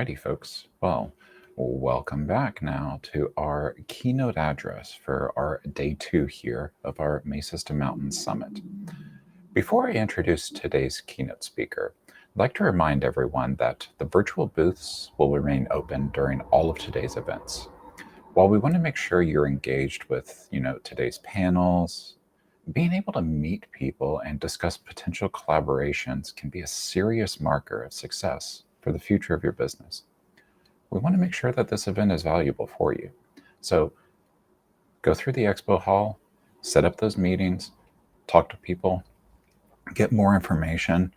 Alrighty, folks. Well, welcome back now to our keynote address for our day 2 here of our Mesas to Mountains Summit. Before I introduce today's keynote speaker, I'd like to remind everyone that the virtual booths will remain open during all of today's events. While we want to make sure you're engaged with, today's panels, being able to meet people and discuss potential collaborations can be a serious marker of success for the future of your business. We want to make sure that this event is valuable for you. So go through the expo hall, set up those meetings, talk to people, get more information,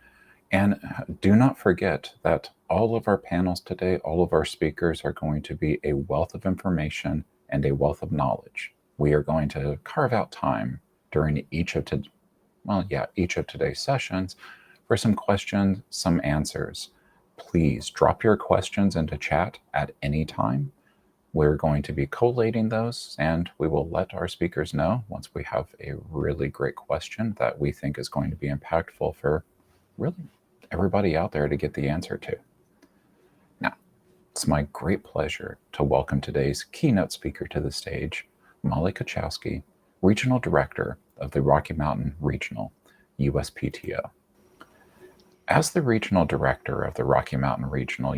and do not forget that all of our panels today, all of our speakers are going to be a wealth of information and a wealth of knowledge. We are going to carve out time during each of today's sessions for some questions, some answers. Please drop your questions into chat at any time. We're going to be collating those, and we will let our speakers know once we have a really great question that we think is going to be impactful for really everybody out there to get the answer to. Now, it's my great pleasure to welcome today's keynote speaker to the stage, Molly Kocialski, Regional Director of the Rocky Mountain Regional USPTO. As the Regional Director of the Rocky Mountain Regional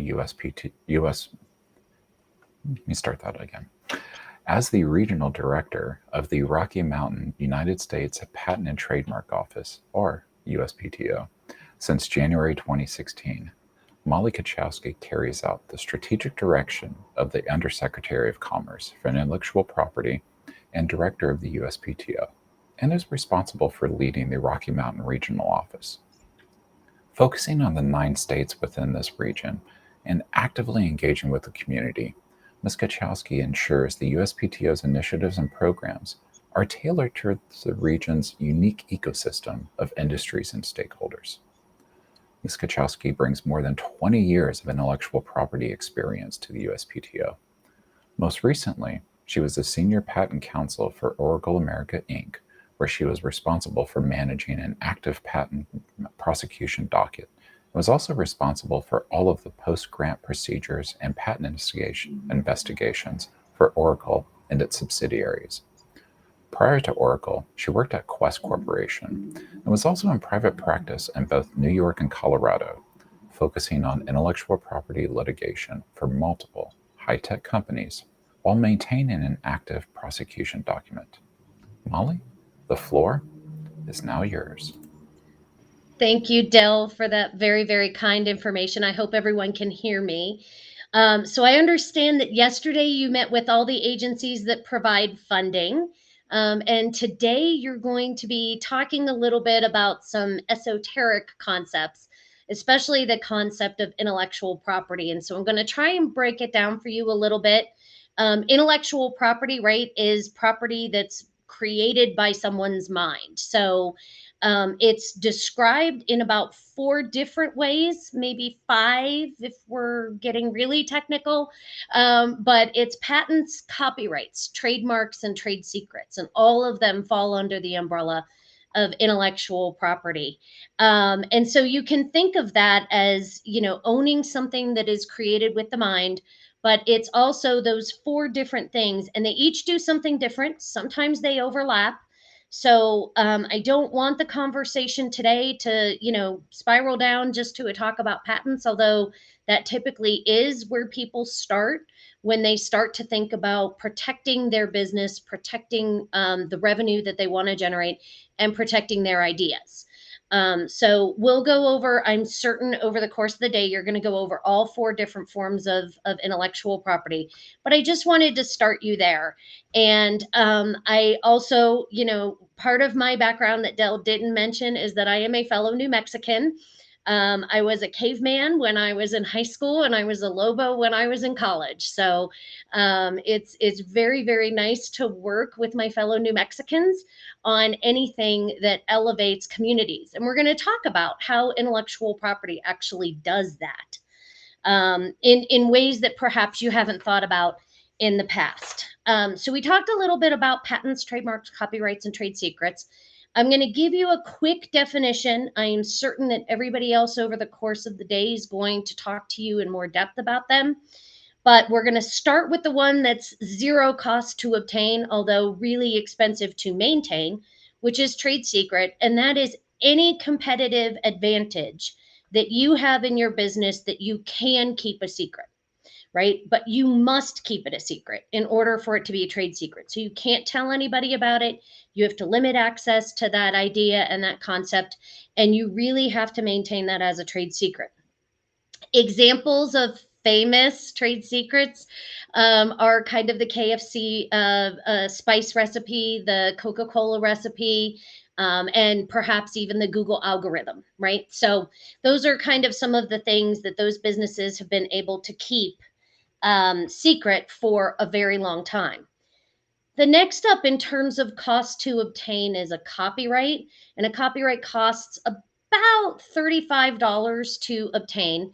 As the Regional Director of the Rocky Mountain United States Patent and Trademark Office, or USPTO, since January 2016, Molly Kocialski carries out the strategic direction of the Undersecretary of Commerce for Intellectual Property and Director of the USPTO, and is responsible for leading the Rocky Mountain Regional Office. Focusing on the 9 states within this region and actively engaging with the community, Ms. Kocialski ensures the USPTO's initiatives and programs are tailored to the region's unique ecosystem of industries and stakeholders. Ms. Kocialski brings more than 20 years of intellectual property experience to the USPTO. Most recently, she was the Senior Patent Counsel for Oracle America, Inc., where she was responsible for managing an active patent prosecution docket, and was also responsible for all of the post-grant procedures and patent investigations for Oracle and its subsidiaries. Prior to Oracle, she worked at Quest Corporation and was also in private practice in both New York and Colorado, focusing on intellectual property litigation for multiple high-tech companies while maintaining an active prosecution document. Molly, the floor is now yours. Thank you, Dell, for that very, very kind information. I hope everyone can hear me. So I understand that yesterday you met with all the agencies that provide funding. And today you're going to be talking a little bit about some esoteric concepts, especially the concept of intellectual property. And so I'm going to try and break it down for you a little bit. Intellectual property, right, is property that's created by someone's mind. So it's described in about 4 different ways, maybe 5 if we're getting really technical. But it's patents, copyrights, trademarks, and trade secrets, and all of them fall under the umbrella of intellectual property. And so you can think of that as, owning something that is created with the mind. But it's also those 4 different things, and they each do something different. Sometimes they overlap. So I don't want the conversation today to, spiral down just to a talk about patents, although that typically is where people start when they start to think about protecting their business, protecting the revenue that they want to generate, and protecting their ideas. So we'll go over, I'm certain over the course of the day, you're going to go over all 4 different forms of intellectual property. But I just wanted to start you there. And I also, part of my background that Dell didn't mention is that I am a fellow New Mexican. I was a caveman when I was in high school, and I was a Lobo when I was in college. So it's very, very nice to work with my fellow New Mexicans on anything that elevates communities. And we're going to talk about how intellectual property actually does that in ways that perhaps you haven't thought about in the past. So we talked a little bit about patents, trademarks, copyrights, and trade secrets. I'm going to give you a quick definition. I am certain that everybody else over the course of the day is going to talk to you in more depth about them. But we're going to start with the one that's zero cost to obtain, although really expensive to maintain, which is trade secret. And that is any competitive advantage that you have in your business that you can keep a secret, right? But you must keep it a secret in order for it to be a trade secret. So you can't tell anybody about it. You have to limit access to that idea and that concept. And you really have to maintain that as a trade secret. Examples of famous trade secrets are kind of the KFC spice recipe, the Coca-Cola recipe, and perhaps even the Google algorithm, right? So those are kind of some of the things that those businesses have been able to keep secret for a very long time. The next up in terms of cost to obtain is a copyright, and a copyright costs about $35 to obtain.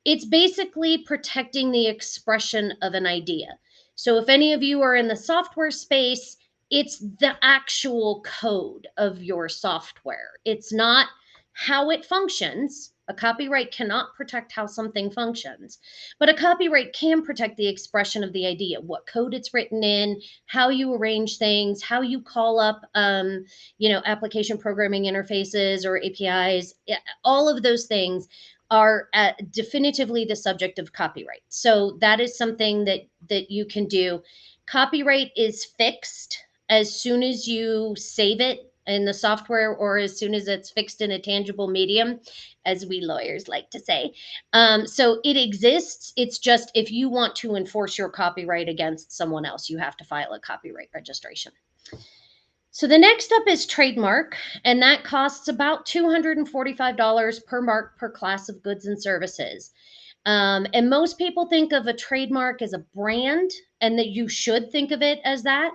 It's basically protecting the expression of an idea. So if any of you are in the software space, it's the actual code of your software. It's not how it functions. A copyright cannot protect how something functions, but a copyright can protect the expression of the idea, what code it's written in, how you arrange things, how you call up, application programming interfaces or APIs. All of those things are definitively the subject of copyright. So that is something that you can do. Copyright is fixed as soon as you save it in the software or as soon as it's fixed in a tangible medium, as we lawyers like to say. So it exists. It's just if you want to enforce your copyright against someone else, you have to file a copyright registration. So the next up is trademark, and that costs about $245 per mark per class of goods and services. And most people think of a trademark as a brand, and that you should think of it as that.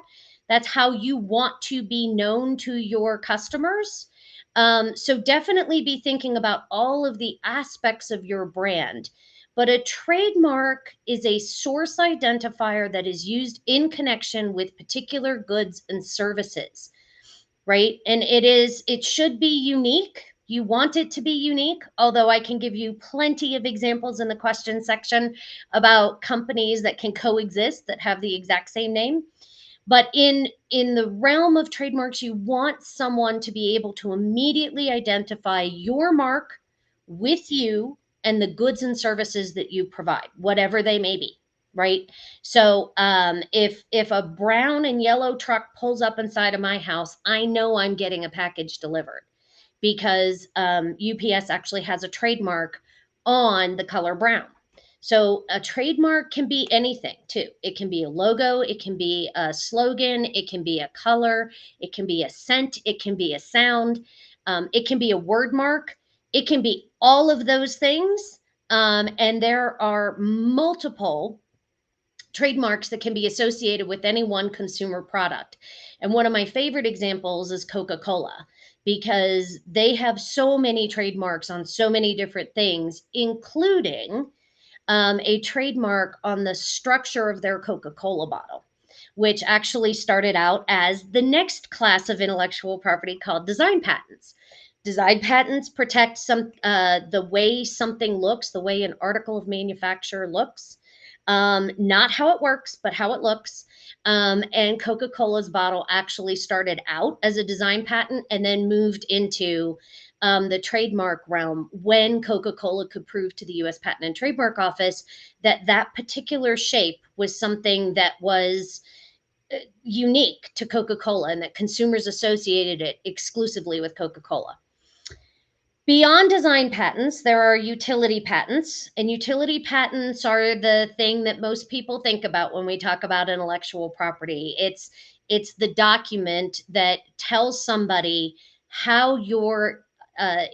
That's how you want to be known to your customers. So definitely be thinking about all of the aspects of your brand. But a trademark is a source identifier that is used in connection with particular goods and services, right? And it should be unique. You want it to be unique, although I can give you plenty of examples in the question section about companies that can coexist that have the exact same name. But in the realm of trademarks, you want someone to be able to immediately identify your mark with you and the goods and services that you provide, whatever they may be, right? So if a brown and yellow truck pulls up inside of my house, I know I'm getting a package delivered because UPS actually has a trademark on the color brown. So a trademark can be anything too. It can be a logo, it can be a slogan, it can be a color, it can be a scent, it can be a sound, it can be a word mark, it can be all of those things. And there are multiple trademarks that can be associated with any one consumer product. And one of my favorite examples is Coca-Cola, because they have so many trademarks on so many different things, including a trademark on the structure of their Coca-Cola bottle, which actually started out as the next class of intellectual property called design patents. Design patents protect the way something looks, the way an article of manufacture looks, not how it works, but how it looks. And Coca-Cola's bottle actually started out as a design patent and then moved into the trademark realm when Coca-Cola could prove to the U.S. Patent and Trademark Office that that particular shape was something that was unique to Coca-Cola and that consumers associated it exclusively with Coca-Cola. Beyond design patents, there are utility patents, and utility patents are the thing that most people think about when we talk about intellectual property. It's the document that tells somebody how your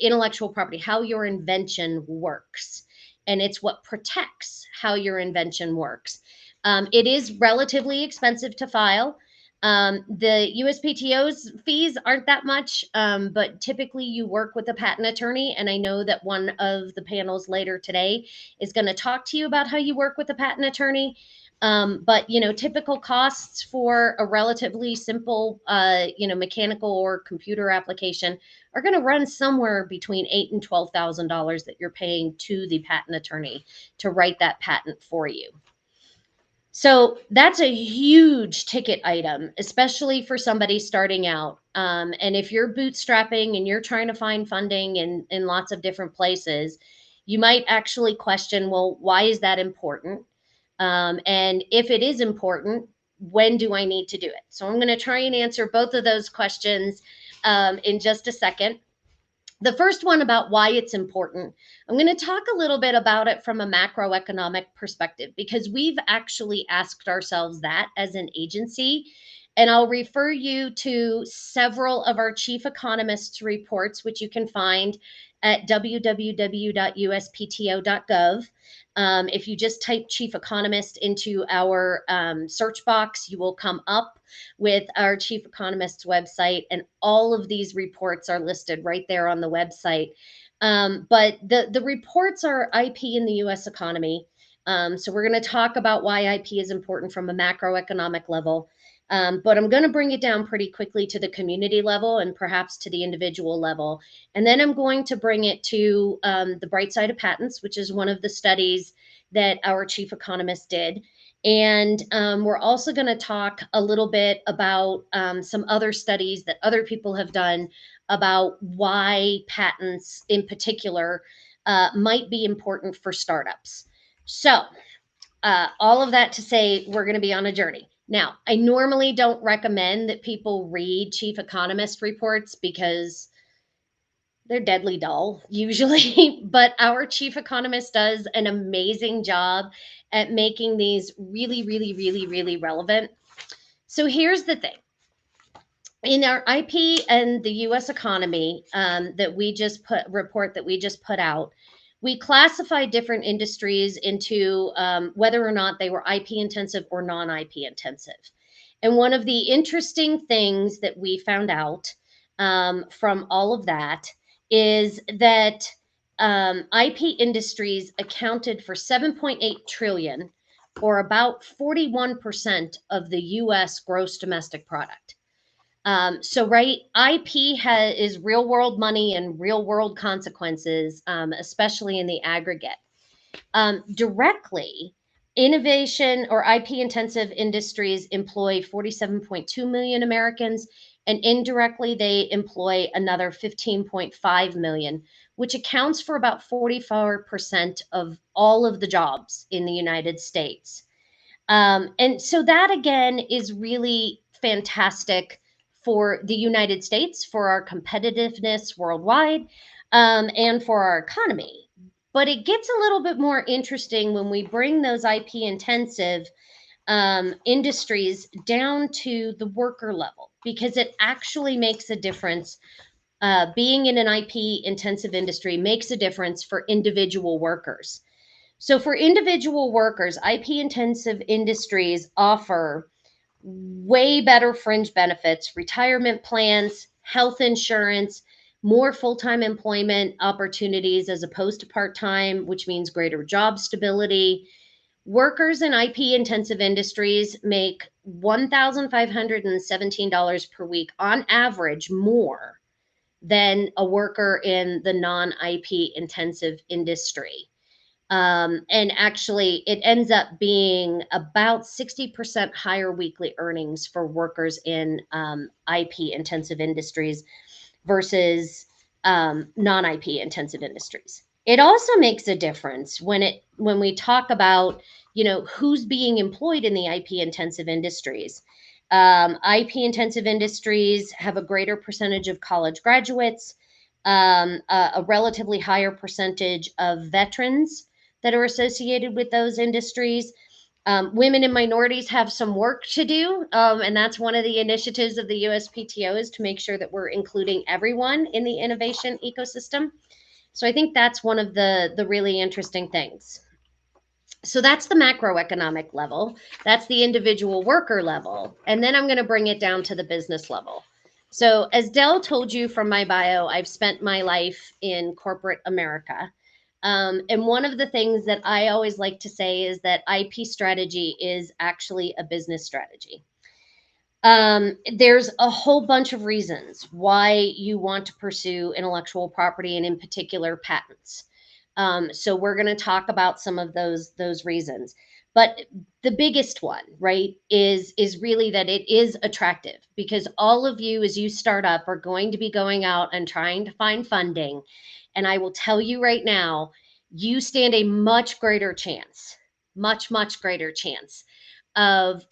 intellectual property, how your invention works, and it's what protects how your invention works. It is relatively expensive to file. The USPTO's fees aren't that much, but typically you work with a patent attorney. And I know that one of the panels later today is going to talk to you about how you work with a patent attorney. But, typical costs for a relatively simple, mechanical or computer application are going to run somewhere between $8,000 and $12,000 that you're paying to the patent attorney to write that patent for you. So that's a huge ticket item, especially for somebody starting out. And if you're bootstrapping and you're trying to find funding in lots of different places, you might actually question, well, why is that important? And if it is important, when do I need to do it? So I'm going to try and answer both of those questions in just a second. The first one about why it's important, I'm going to talk a little bit about it from a macroeconomic perspective, because we've actually asked ourselves that as an agency. And I'll refer you to several of our chief economists' reports, which you can find at www.uspto.gov. If you just type chief economist into our search box, you will come up with our chief economist's website, and all of these reports are listed right there on the website. But the reports are IP in the U.S. economy. So we're going to talk about why IP is important from a macroeconomic level. But I'm going to bring it down pretty quickly to the community level and perhaps to the individual level. And then I'm going to bring it to the bright side of patents, which is one of the studies that our chief economist did. And we're also going to talk a little bit about some other studies that other people have done about why patents in particular might be important for startups. So all of that to say, we're going to be on a journey. Now, I normally don't recommend that people read chief economist reports because they're deadly dull usually, but our chief economist does an amazing job at making these really, really, really, really relevant. So here's the thing. In our IP and the U.S. economy that we just put out, we classify different industries into whether or not they were IP intensive or non-IP intensive. And one of the interesting things that we found out from all of that is that IP industries accounted for 7.8 trillion, or about 41% of the U.S. gross domestic product. So, right, IP is real world money and real world consequences, especially in the aggregate. Directly, innovation or IP intensive industries employ 47.2 million Americans, and indirectly, they employ another 15.5 million, which accounts for about 44% of all of the jobs in the United States. And so that again is really fantastic for the United States, for our competitiveness worldwide, and for our economy. But it gets a little bit more interesting when we bring those IP intensive industries down to the worker level, because it actually makes a difference. Being in an IP intensive industry makes a difference for individual workers. So, for individual workers, IP intensive industries offer way better fringe benefits, retirement plans, health insurance, more full time employment opportunities as opposed to part time, which means greater job stability. Workers in IP intensive industries make $1,517 per week on average more than a worker in the non IP intensive industry. And actually, it ends up being about 60% higher weekly earnings for workers in IP intensive industries versus non-IP intensive industries. It also makes a difference when we talk about who's being employed in the IP intensive industries. IP intensive industries have a greater percentage of college graduates, a relatively higher percentage of veterans that are associated with those industries. Women and minorities have some work to do, and that's one of the initiatives of the USPTO, is to make sure that we're including everyone in the innovation ecosystem. So I think that's one of the really interesting things. So that's the macroeconomic level. That's the individual worker level. And then I'm going to bring it down to the business level. So as Dell told you from my bio, I've spent my life in corporate America. And one of the things that I always like to say is that IP strategy is actually a business strategy. There's a whole bunch of reasons why you want to pursue intellectual property and in particular patents. So we're going to talk about some of those reasons. But the biggest one, right, is really that it is attractive because all of you, as you start up, are going to be going out and trying to find funding. And I will tell you right now, you stand a much greater chance, much greater chance of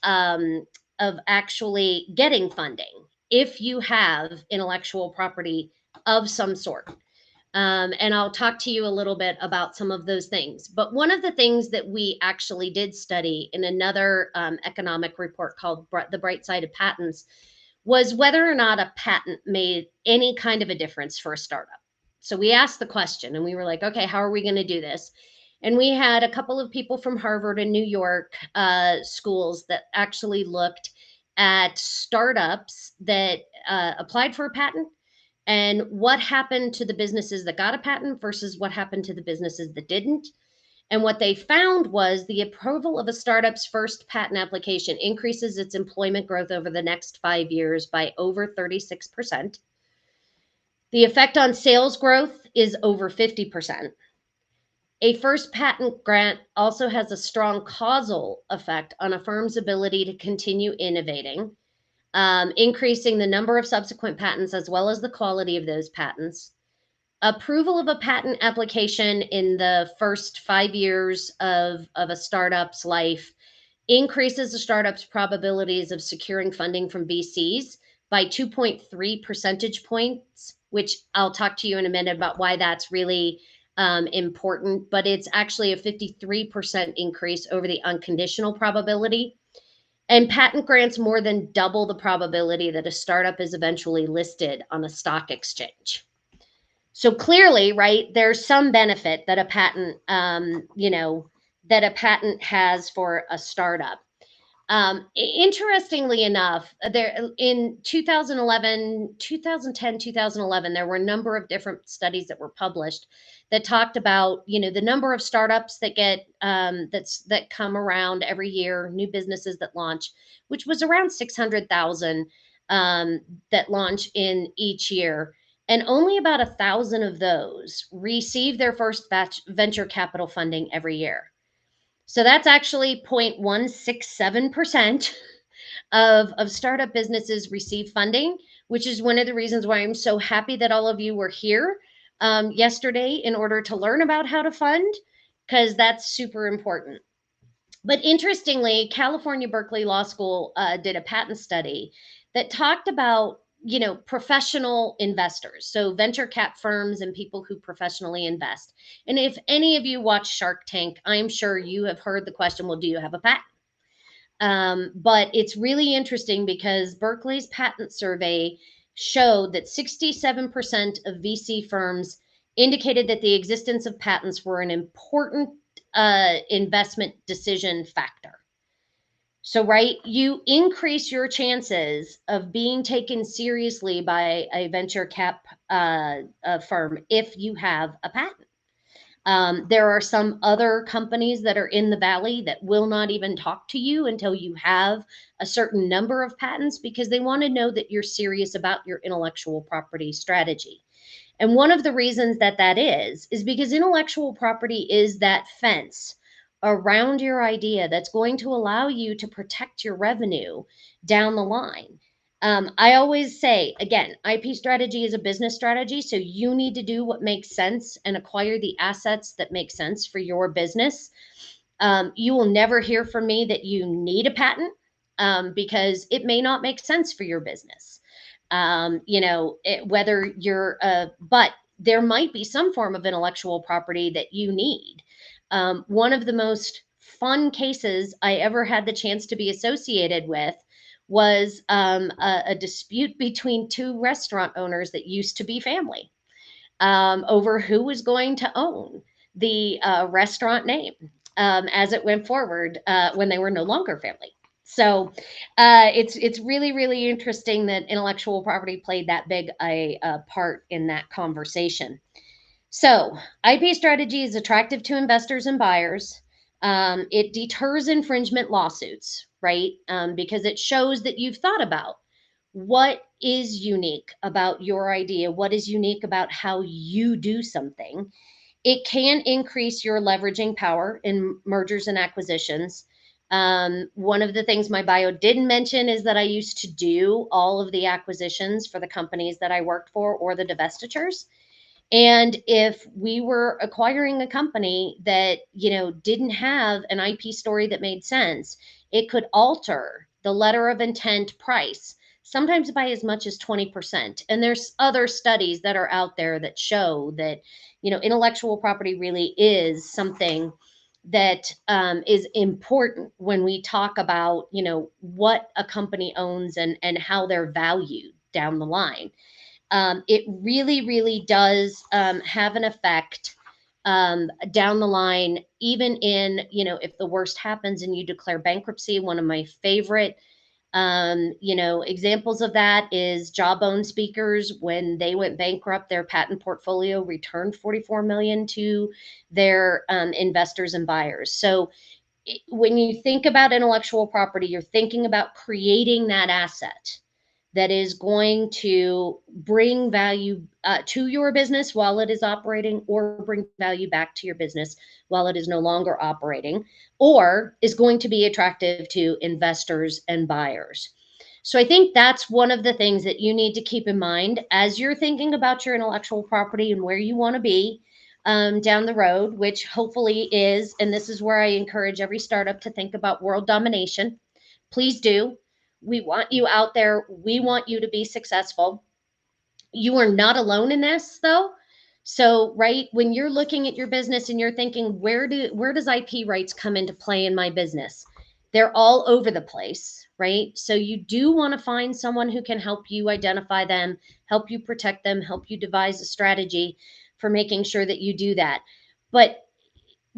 actually getting funding if you have intellectual property of some sort. And I'll talk to you a little bit about some of those things. But one of the things that we actually did study in another economic report called The Bright Side of Patents was whether or not a patent made any kind of a difference for a startup. So we asked the question and we were like, okay, how are we going to do this? And we had a couple of people from Harvard and New York schools that actually looked at startups that applied for a patent and what happened to the businesses that got a patent versus what happened to the businesses that didn't. And what they found was the approval of a startup's first patent application increases its employment growth over the next 5 years by over 36%. The effect on sales growth is over 50%. A first patent grant also has a strong causal effect on a firm's ability to continue innovating, increasing the number of subsequent patents as well as the quality of those patents. Approval of a patent application in the first 5 years of a startup's life increases the startup's probabilities of securing funding from VCs by 2.3 percentage points, which I'll talk to you in a minute about why that's really important, but it's actually a 53% increase over the unconditional probability. And patent grants more than double the probability that a startup is eventually listed on a stock exchange. So clearly, right, there's some benefit that a patent, that a patent has for a startup. Interestingly enough, there in 2011, 2010, 2011, there were a number of different studies that were published that talked about, the number of startups that get that come around every year, new businesses that launch, which was around 600,000 that launch in each year. And only about 1,000 of those receive their first batch venture capital funding every year. So that's actually 0.167% of startup businesses receive funding, which is one of the reasons why I'm so happy that all of you were here yesterday in order to learn about how to fund, because that's super important. But interestingly, California Berkeley Law School did a patent study that talked about professional investors, so venture cap firms and people who professionally invest. And if any of you watch Shark Tank, I'm sure you have heard the question, well, do you have a patent? But it's really interesting because Berkeley's patent survey showed that 67% of VC firms indicated that the existence of patents were an important investment decision factor. So, right, you increase your chances of being taken seriously by a venture cap firm if you have a patent. There are some other companies that are in the valley that will not even talk to you until you have a certain number of patents because they want to know that you're serious about your intellectual property strategy. And one of the reasons that that is because intellectual property is that fence around your idea that's going to allow you to protect your revenue down the line. I always say, again, IP strategy is a business strategy. So you need to do what makes sense and acquire the assets that make sense for your business. You will never hear from me that you need a patent because it may not make sense for your business. Whether you're, but there might be some form of intellectual property that you need. One of the most fun cases I ever had the chance to be associated with was a dispute between two restaurant owners that used to be family over who was going to own the restaurant name as it went forward when they were no longer family. So it's really interesting that intellectual property played that big a part in that conversation. So, IP strategy is attractive to investors and buyers. It deters infringement lawsuits, right? Because it shows that you've thought about what is unique about your idea, what is unique about how you do something. It can increase your leveraging power in mergers and acquisitions. One of the things my bio didn't mention is that I used to do all of the acquisitions for the companies that I worked for or the divestitures. And if we were acquiring a company that, didn't have an IP story that made sense, it could alter the letter of intent price, sometimes by as much as 20%. And there's other studies that are out there that show that, intellectual property really is something that is important when we talk about, what a company owns and how they're valued down the line. It really, really does have an effect down the line, even in, if the worst happens and you declare bankruptcy. One of my favorite, examples of that is Jawbone Speakers. When they went bankrupt, their patent portfolio returned 44 million to their investors and buyers. So when you think about intellectual property, you're thinking about creating that asset that is going to bring value to your business while it is operating, or bring value back to your business while it is no longer operating, or is going to be attractive to investors and buyers. So I think that's one of the things that you need to keep in mind as you're thinking about your intellectual property and where you want to be down the road, which hopefully is, and this is where I encourage every startup to think about world domination. Please do. We want you out there. We want you to be successful. You are not alone in this, though. So, right, when you're looking at your business and you're thinking, where does IP rights come into play in my business? They're all over the place, right? So you do want to find someone who can help you identify them, help you protect them, help you devise a strategy for making sure that you do that. But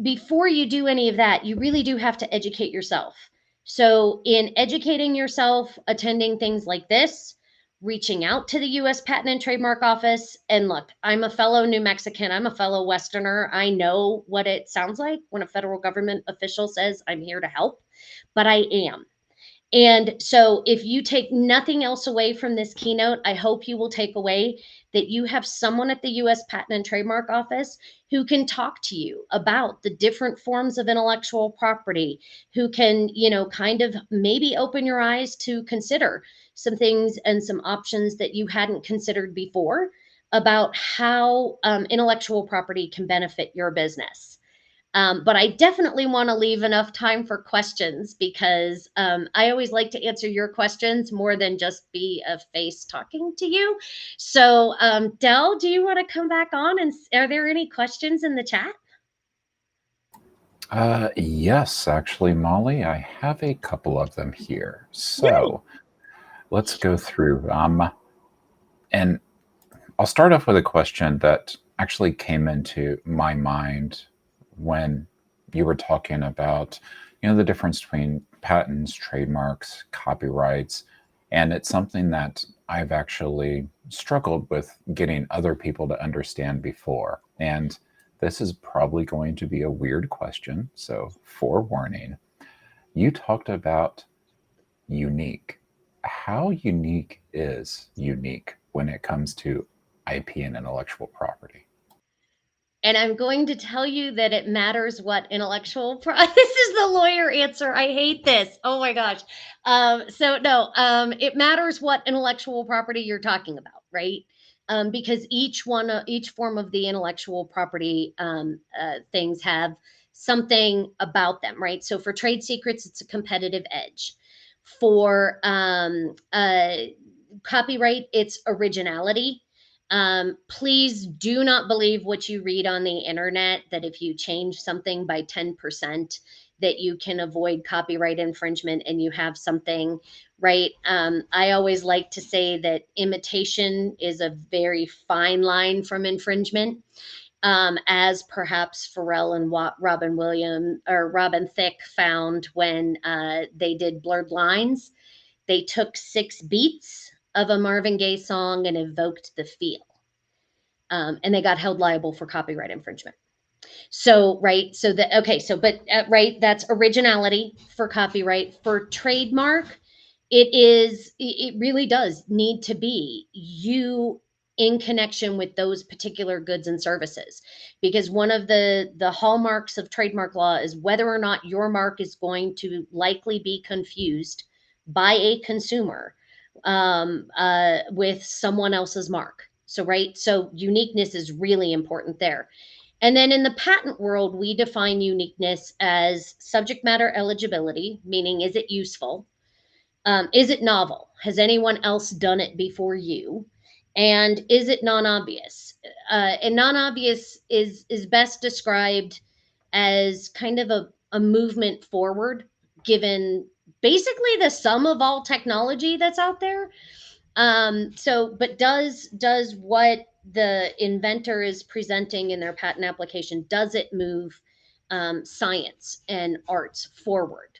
before you do any of that, you really do have to educate yourself. So, in educating yourself, attending things like this, reaching out to the US Patent and Trademark Office. And look, I'm a fellow New Mexican, I'm a fellow Westerner. I know what it sounds like when a federal government official says, I'm here to help, but I am. And so, if you take nothing else away from this keynote, I hope you will take away that you have someone at the US Patent and Trademark Office who can talk to you about the different forms of intellectual property, who can, kind of maybe open your eyes to consider some things and some options that you hadn't considered before about how intellectual property can benefit your business. But I definitely want to leave enough time for questions, because I always like to answer your questions more than just be a face talking to you. So, Dell, do you want to come back on, and are there any questions in the chat? Yes, actually, Molly, I have a couple of them here. Yay. So let's go through. And I'll start off with a question that actually came into my mind when you were talking about, the difference between patents, trademarks, copyrights, and it's something that I've actually struggled with getting other people to understand before. And this is probably going to be a weird question, so forewarning. You talked about unique. How unique is unique when it comes to IP and intellectual property? And I'm going to tell you that it matters what intellectual this is the lawyer answer. I hate this. Oh my gosh. So no, it matters what intellectual property you're talking about, right? Because each form of the intellectual property things have something about them, right? So for trade secrets, it's a competitive edge. For copyright, it's originality. Please do not believe what you read on the internet, that if you change something by 10%, that you can avoid copyright infringement and you have something, right? I always like to say that imitation is a very fine line from infringement, as perhaps Pharrell and Robin Thicke found when they did Blurred Lines. They took 6 beats of a Marvin Gaye song and evoked the feel. and they got held liable for copyright infringement. So, right. So that, okay. So, but, right. That's originality for copyright. For trademark, it really does need to be you in connection with those particular goods and services, because one of the hallmarks of trademark law is whether or not your mark is going to likely be confused by a consumer with someone else's mark. So, right. So uniqueness is really important there. And then in the patent world, we define uniqueness as subject matter eligibility, meaning is it useful? Is it novel? Has anyone else done it before you? And is it non-obvious? And non-obvious is best described as kind of a movement forward, given basically the sum of all technology that's out there. So, but does what the inventor is presenting in their patent application, does it move science and arts forward?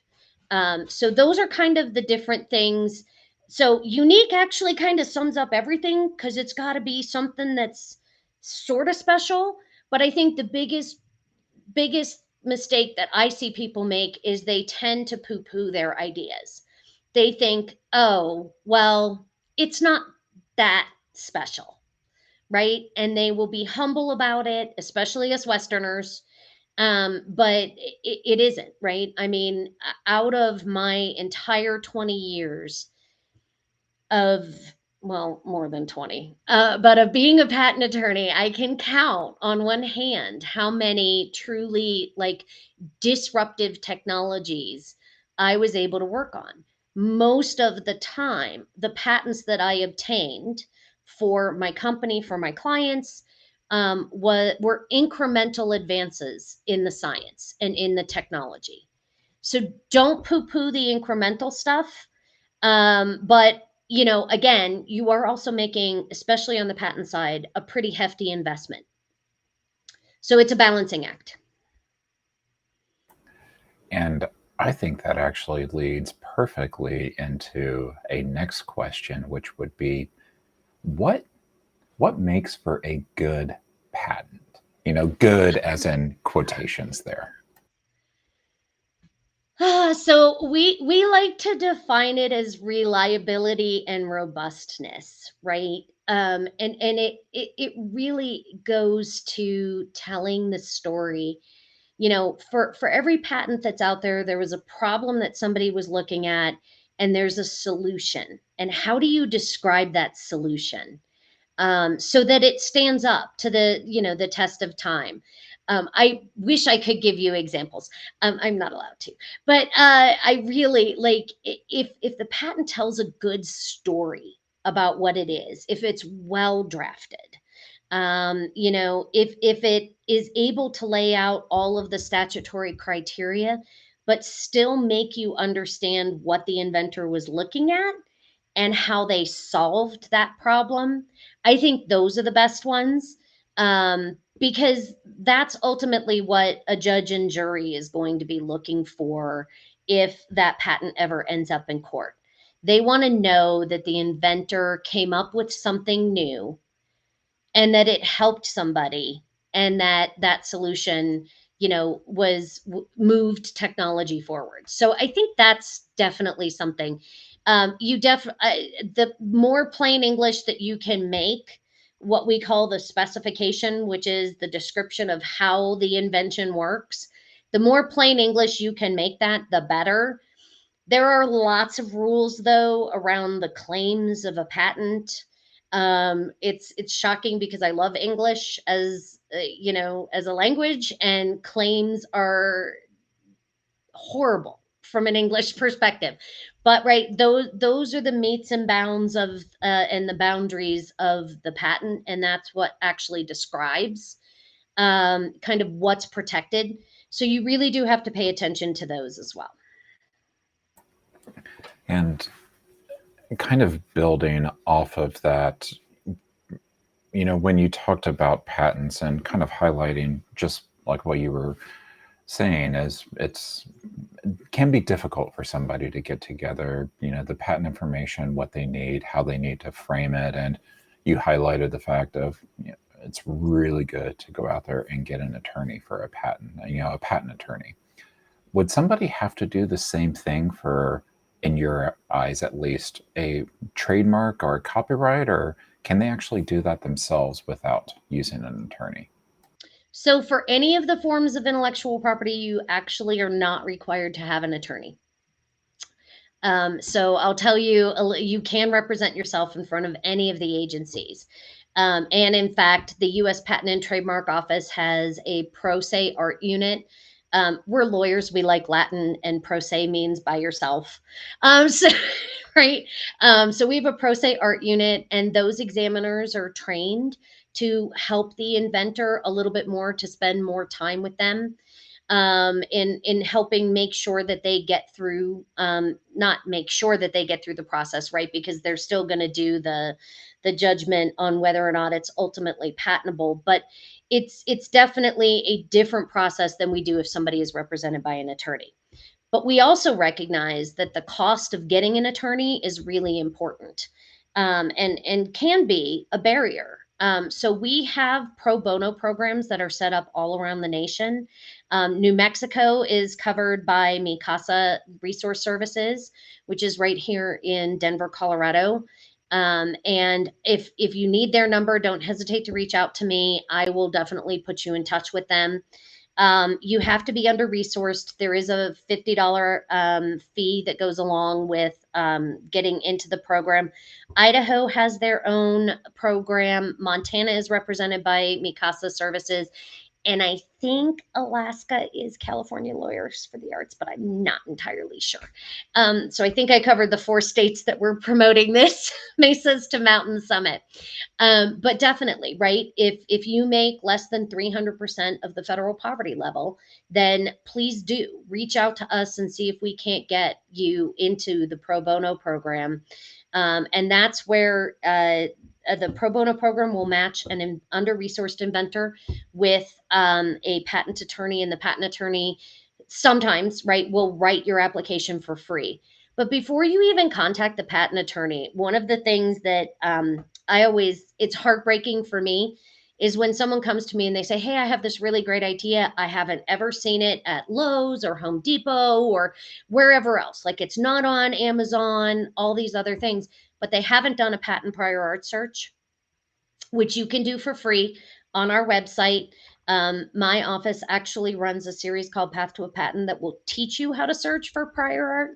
So those are kind of the different things. So unique actually kind of sums up everything, because it's got to be something that's sort of special. But I think the biggest mistake that I see people make is they tend to poo poo their ideas. They think, oh, well, it's not that special, right? And they will be humble about it, especially as Westerners. But it isn't, right? I mean, out of my entire 20 years of, well, more than 20, but of being a patent attorney, I can count on one hand how many truly like disruptive technologies I was able to work on. Most of the time, the patents that I obtained for my company, for my clients, were incremental advances in the science and in the technology. So don't poo poo the incremental stuff. But again, you are also making, especially on the patent side, a pretty hefty investment. So it's a balancing act. And I think that actually leads perfectly into a next question, which would be what makes for a good patent? Good as in quotations there. So we like to define it as reliability and robustness, right? And it really goes to telling the story. For every patent that's out there, there was a problem that somebody was looking at, and there's a solution. And how do you describe that solution so that it stands up to the test of time? I wish I could give you examples. I'm not allowed to, but I really like if the patent tells a good story about what it is, if it's well drafted, if it is able to lay out all of the statutory criteria, but still make you understand what the inventor was looking at and how they solved that problem. I think those are the best ones, because that's ultimately what a judge and jury is going to be looking for if that patent ever ends up in court. They want to know that the inventor came up with something new and that it helped somebody, and that solution was moved technology forward. So I think that's definitely something. The more plain English that you can make, what we call the specification, which is the description of how the invention works, the more plain English you can make that, the better. There are lots of rules, though, around the claims of a patent. It's shocking because I love English as as a language, and claims are horrible from an English perspective. But right, those are the metes and bounds of and the boundaries of the patent, and that's what actually describes kind of what's protected. So you really do have to pay attention to those as well. And kind of building off of that, when you talked about patents and kind of highlighting just like what you were saying, is it can be difficult for somebody to get together, the patent information, what they need, how they need to frame it. And you highlighted the fact of it's really good to go out there and get an attorney for a patent, a patent attorney. Would somebody have to do the same thing for, in your eyes at least, a trademark or a copyright, or can they actually do that themselves without using an attorney? So for any of the forms of intellectual property, you actually are not required to have an attorney. So I'll tell you, you can represent yourself in front of any of the agencies. And in fact, the US Patent and Trademark Office has a pro se art unit. We're lawyers, we like Latin, and pro se means by yourself. So, right. So we have a pro se art unit, and those examiners are trained to help the inventor a little bit more, to spend more time with them in helping make sure that they get through, not make sure that they get through the process, right? Because they're still going to do the judgment on whether or not it's ultimately patentable. But it's definitely a different process than we do if somebody is represented by an attorney. But we also recognize that the cost of getting an attorney is really important, and can be a barrier. So we have pro bono programs that are set up all around the nation. New Mexico is covered by Mi Casa Resource Services, which is right here in Denver, Colorado. And if you need their number, don't hesitate to reach out to me. I will definitely put you in touch with them. You have to be under resourced. There is a $50 fee that goes along with getting into the program. Idaho has their own program. Montana is represented by Mikasa Services. And I think Alaska is California Lawyers for the Arts, but I'm not entirely sure. So I think I covered the 4 states that we're promoting this Mesas to Mountain Summit. But definitely, right? If you make less than 300% of the federal poverty level, then please do reach out to us and see if we can't get you into the pro bono program. And that's where the pro bono program will match an under-resourced inventor with a patent attorney, and the patent attorney sometimes, right, will write your application for free. But before you even contact the patent attorney, one of the things that it's heartbreaking for me is when someone comes to me and they say, hey, I have this really great idea. I haven't ever seen it at Lowe's or Home Depot or wherever else. Like, it's not on Amazon, all these other things, but they haven't done a patent prior art search, which you can do for free on our website. My office actually runs a series called Path to a Patent that will teach you how to search for prior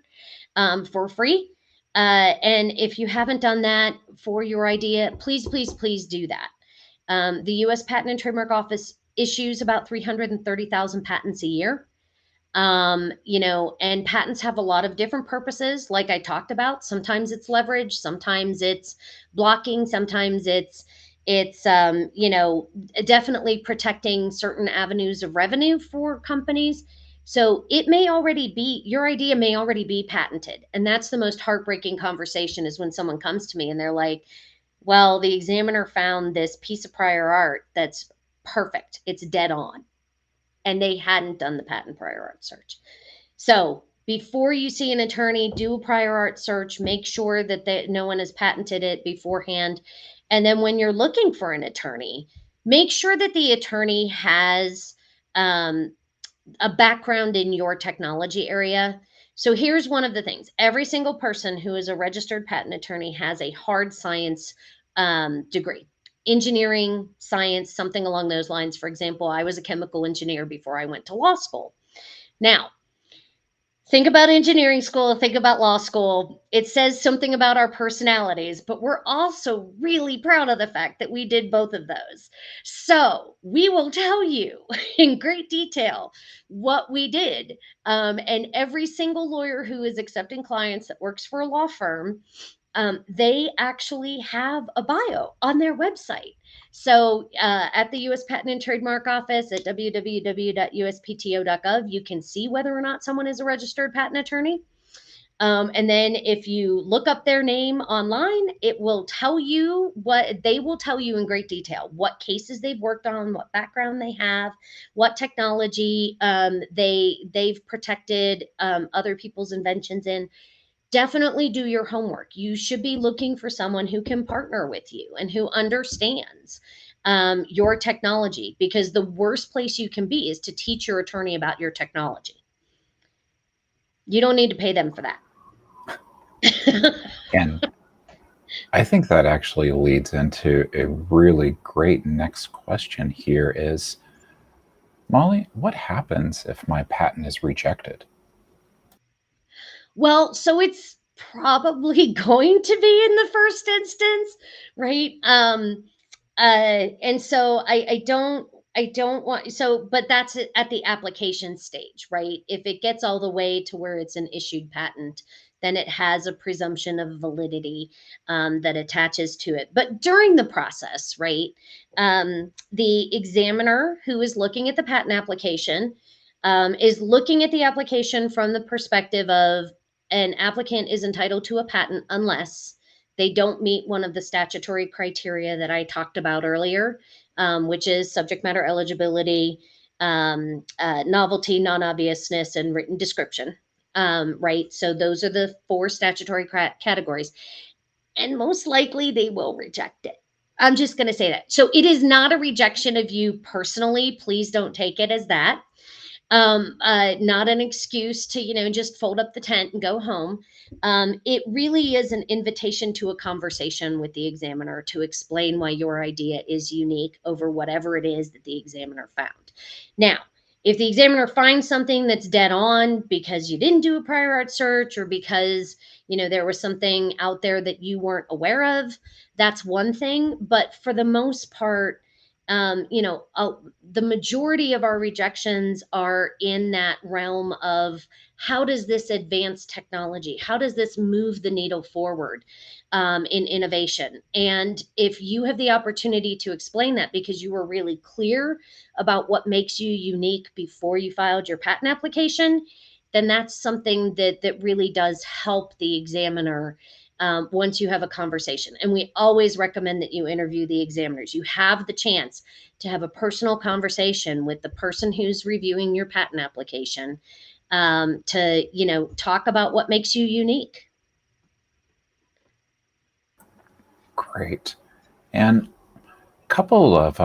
art for free. And if you haven't done that for your idea, please, please, please do that. The US Patent and Trademark Office issues about 330,000 patents a year. And patents have a lot of different purposes, like I talked about. Sometimes it's leverage, sometimes it's blocking, sometimes it's definitely protecting certain avenues of revenue for companies. So it may already be, your idea may already be patented. And that's the most heartbreaking conversation, is when someone comes to me and they're like, well, the examiner found this piece of prior art that's perfect. It's dead on. And they hadn't done the patent prior art search. So before you see an attorney, do a prior art search, make sure that no one has patented it beforehand. And then when you're looking for an attorney, make sure that the attorney has a background in your technology area. So here's one of the things. Every single person who is a registered patent attorney has a hard science degree. Engineering, science, something along those lines. For example, I was a chemical engineer before I went to law school. Now, think about engineering school, think about law school. It says something about our personalities, but we're also really proud of the fact that we did both of those. So we will tell you in great detail what we did. And every single lawyer who is accepting clients that works for a law firm, they actually have a bio on their website. So at the US Patent and Trademark Office at www.uspto.gov, you can see whether or not someone is a registered patent attorney. And then if you look up their name online, it will tell you they will tell you in great detail what cases they've worked on, what background they have, what technology they've protected other people's inventions in. Definitely do your homework. You should be looking for someone who can partner with you and who understands. your technology, because the worst place you can be is to teach your attorney about your technology. You don't need to pay them for that. And I think that actually leads into a really great next question here is, Molly, what happens if my patent is rejected? Well, so it's probably going to be in the first instance, right? And so I don't want, so, but that's it at the application stage, right? If it gets all the way to where it's an issued patent, then it has a presumption of validity that attaches to it. But during the process, right, the examiner who is looking at the patent application is looking at the application from the perspective of an applicant is entitled to a patent unless they don't meet one of the statutory criteria that I talked about earlier, which is subject matter eligibility, novelty, non obviousness, and written description. Right. So those are the four statutory categories. And most likely they will reject it. I'm just going to say that. So it is not a rejection of you personally. Please don't take it as that. Not an excuse to, just fold up the tent and go home. It really is an invitation to a conversation with the examiner to explain why your idea is unique over whatever it is that the examiner found. Now, if the examiner finds something that's dead on because you didn't do a prior art search or because, there was something out there that you weren't aware of, that's one thing. But for the most part, the majority of our rejections are in that realm of how does this advance technology? How does this move the needle forward in innovation? And if you have the opportunity to explain that because you were really clear about what makes you unique before you filed your patent application, then that's something that really does help the examiner once you have a conversation. And we always recommend that you interview the examiners. You have the chance to have a personal conversation with the person who's reviewing your patent application to, talk about what makes you unique. Great. And a couple of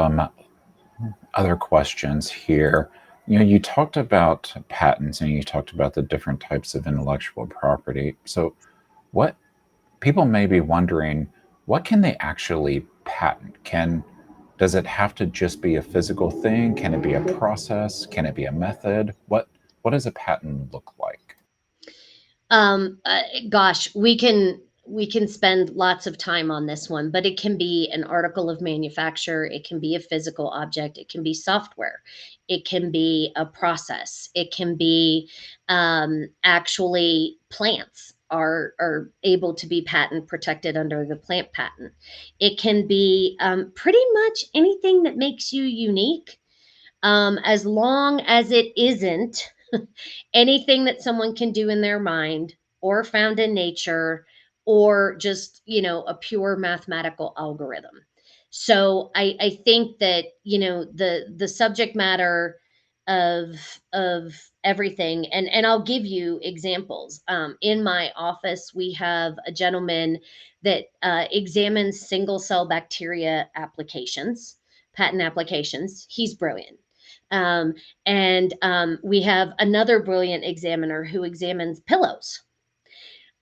other questions here. You talked about patents and you talked about the different types of intellectual property. So what people may be wondering, what can they actually patent? Does it have to just be a physical thing? Can it be a process? Can it be a method? What does a patent look like? Gosh, we can spend lots of time on this one, but it can be an article of manufacture, it can be a physical object, it can be software, it can be a process, it can be actually plants are able to be patent protected under the plant patent. It can be pretty much anything that makes you unique, as long as it isn't anything that someone can do in their mind or found in nature or just, a pure mathematical algorithm. So I think that, the subject matter of everything, and I'll give you examples. In my office, we have a gentleman that examines single cell bacteria applications, patent applications. He's brilliant. Um, and we have another brilliant examiner who examines pillows.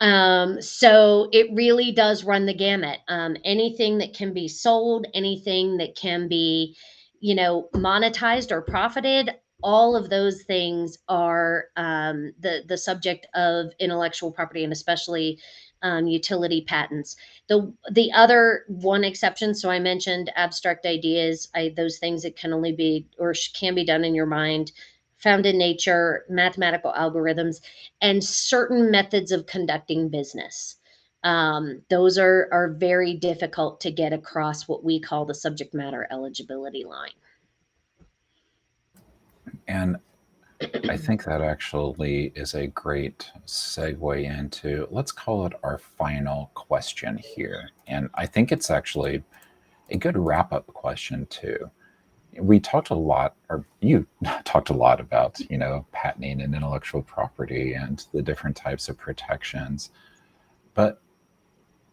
So it really does run the gamut. Anything that can be sold, anything that can be, monetized or profited, all of those things are the subject of intellectual property and especially utility patents. The other one exception, so I mentioned abstract ideas, those things that can only be or can be done in your mind, found in nature, mathematical algorithms, and certain methods of conducting business. Those are very difficult to get across what we call the subject matter eligibility line. And I think that actually is a great segue into, let's call it our final question here. And I think it's actually a good wrap up question, too. We talked a lot, or you talked a lot about, patenting and intellectual property and the different types of protections. But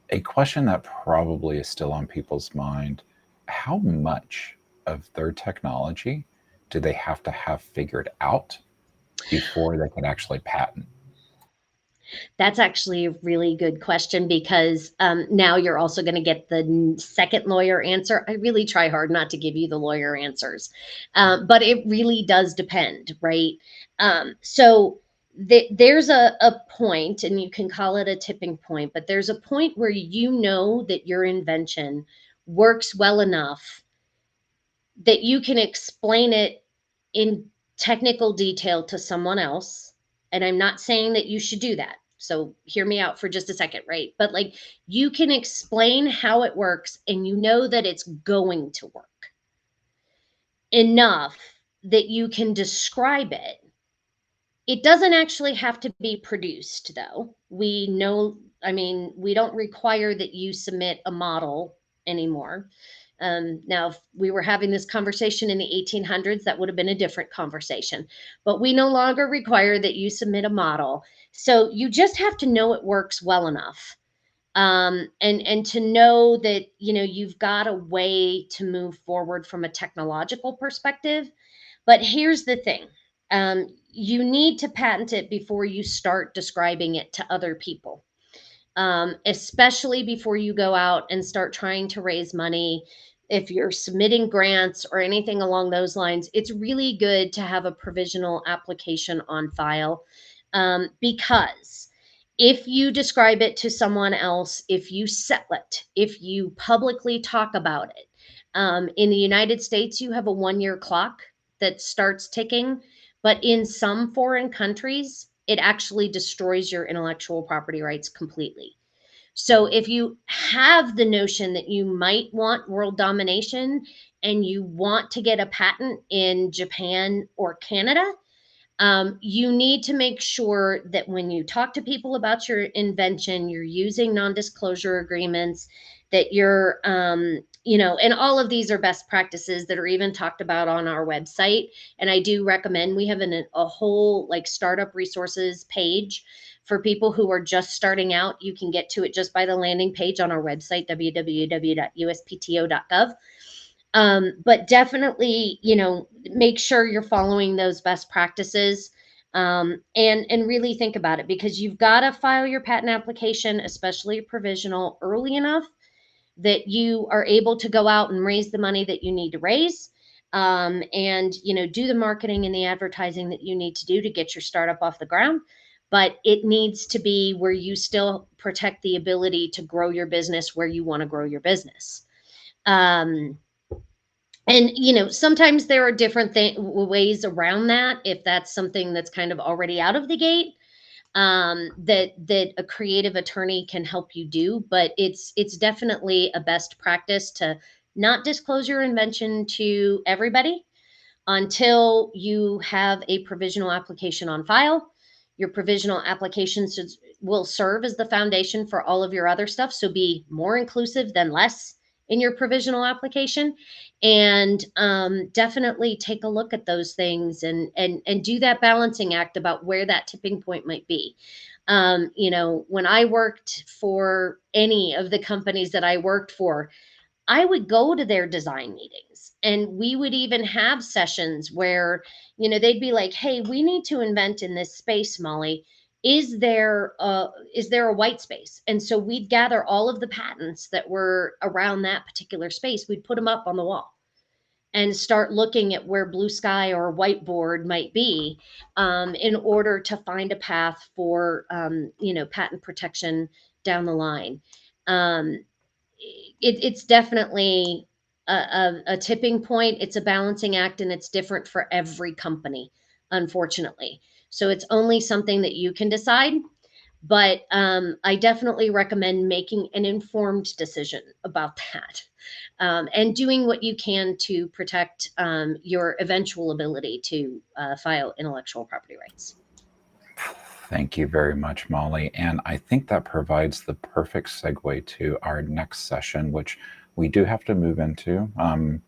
a question that probably is still on people's mind how much of their technology do they have to have figured out before they can actually patent? That's actually a really good question because now you're also going to get the second lawyer answer. I really try hard not to give you the lawyer answers, but it really does depend, right? There's a point, and you can call it a tipping point, but there's a point where you know that your invention works well enough that you can explain it in technical detail to someone else. And I'm not saying that you should do that. So hear me out for just a second, right? But like you can explain how it works and you know that it's going to work enough that you can describe it. It doesn't actually have to be produced, though. We know, I mean, we don't require that you submit a model anymore. Now, if we were having this conversation in the 1800s, that would have been a different conversation. But we no longer require that you submit a model. So you just have to know it works well enough, and to know that you've got a way to move forward from a technological perspective. But here's the thing. You need to patent it before you start describing it to other people, especially before you go out and start trying to raise money. If you're submitting grants or anything along those lines, it's really good to have a provisional application on file, because if you describe it to someone else, if you sell it, if you publicly talk about it, in the United States, you have a 1 year clock that starts ticking, but in some foreign countries, it actually destroys your intellectual property rights completely. So if you have the notion that you might want world domination and you want to get a patent in Japan or Canada, you need to make sure that when you talk to people about your invention, you're using non-disclosure agreements, that you're, and all of these are best practices that are even talked about on our website. And I do recommend, we have a whole like startup resources page for people who are just starting out. You can get to it just by the landing page on our website, www.uspto.gov. But definitely, make sure you're following those best practices, and really think about it, because you've got to file your patent application, especially provisional, early enough that you are able to go out and raise the money that you need to raise, and do the marketing and the advertising that you need to do to get your startup off the ground. But it needs to be where you still protect the ability to grow your business where you want to grow your business. And sometimes there are different ways around that, if that's something that's kind of already out of the gate, that a creative attorney can help you do. But it's definitely a best practice to not disclose your invention to everybody until you have a provisional application on file. Your provisional application will serve as the foundation for all of your other stuff. So be more inclusive than less in your provisional application, and definitely take a look at those things, and do that balancing act about where that tipping point might be. When I worked for any of the companies that I worked for, I would go to their design meetings, and we would even have sessions where, they'd be like, "Hey, we need to invent in this space, Molly. Is there a white space?" And so we'd gather all of the patents that were around that particular space. We'd put them up on the wall and start looking at where blue sky or whiteboard might be, in order to find a path for, patent protection down the line. Um, it's definitely a tipping point. It's a balancing act, and it's different for every company, unfortunately. So it's only something that you can decide. But I definitely recommend making an informed decision about that, and doing what you can to protect your eventual ability to file intellectual property rights. Thank you very much, Molly. And I think that provides the perfect segue to our next session, which we do have to move into.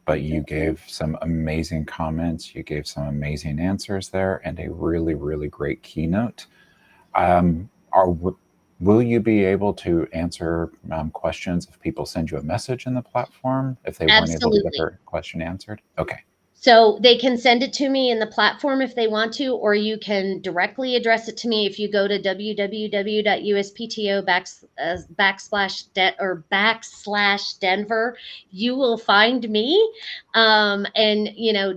But you gave some amazing comments, you gave some amazing answers there, and a really, really great keynote. Our Will you be able to answer questions if people send you a message in the platform if they weren't able to get Absolutely. their question answered? Okay, So they can send it to me in the platform if they want to, or you can directly address it to me if you go to www.uspto backslash Denver. You will find me, and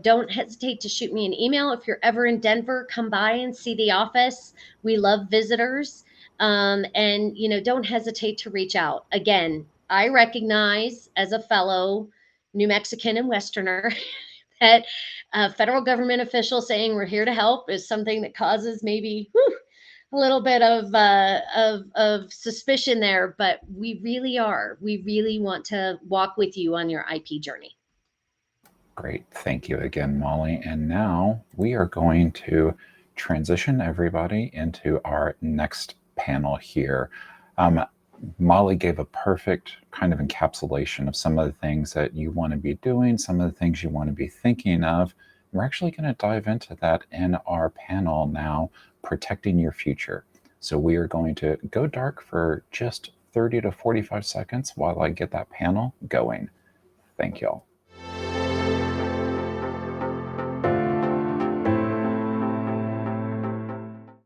don't hesitate to shoot me an email if you're ever in Denver. Come by and see the office. We love visitors, and don't hesitate to reach out. Again, I recognize as a fellow New Mexican and Westerner that federal government official saying we're here to help is something that causes maybe a little bit of suspicion there, but we really are. We really want to walk with you on your IP journey. great. Thank you again, Molly. And now we are going to transition everybody into our next panel here. Molly gave a perfect kind of encapsulation of some of the things that you want to be doing, some of the things you want to be thinking of. We're actually going to dive into that in our panel now, Protecting Your Future. So we are going to go dark for just 30 to 45 seconds while I get that panel going. Thank y'all.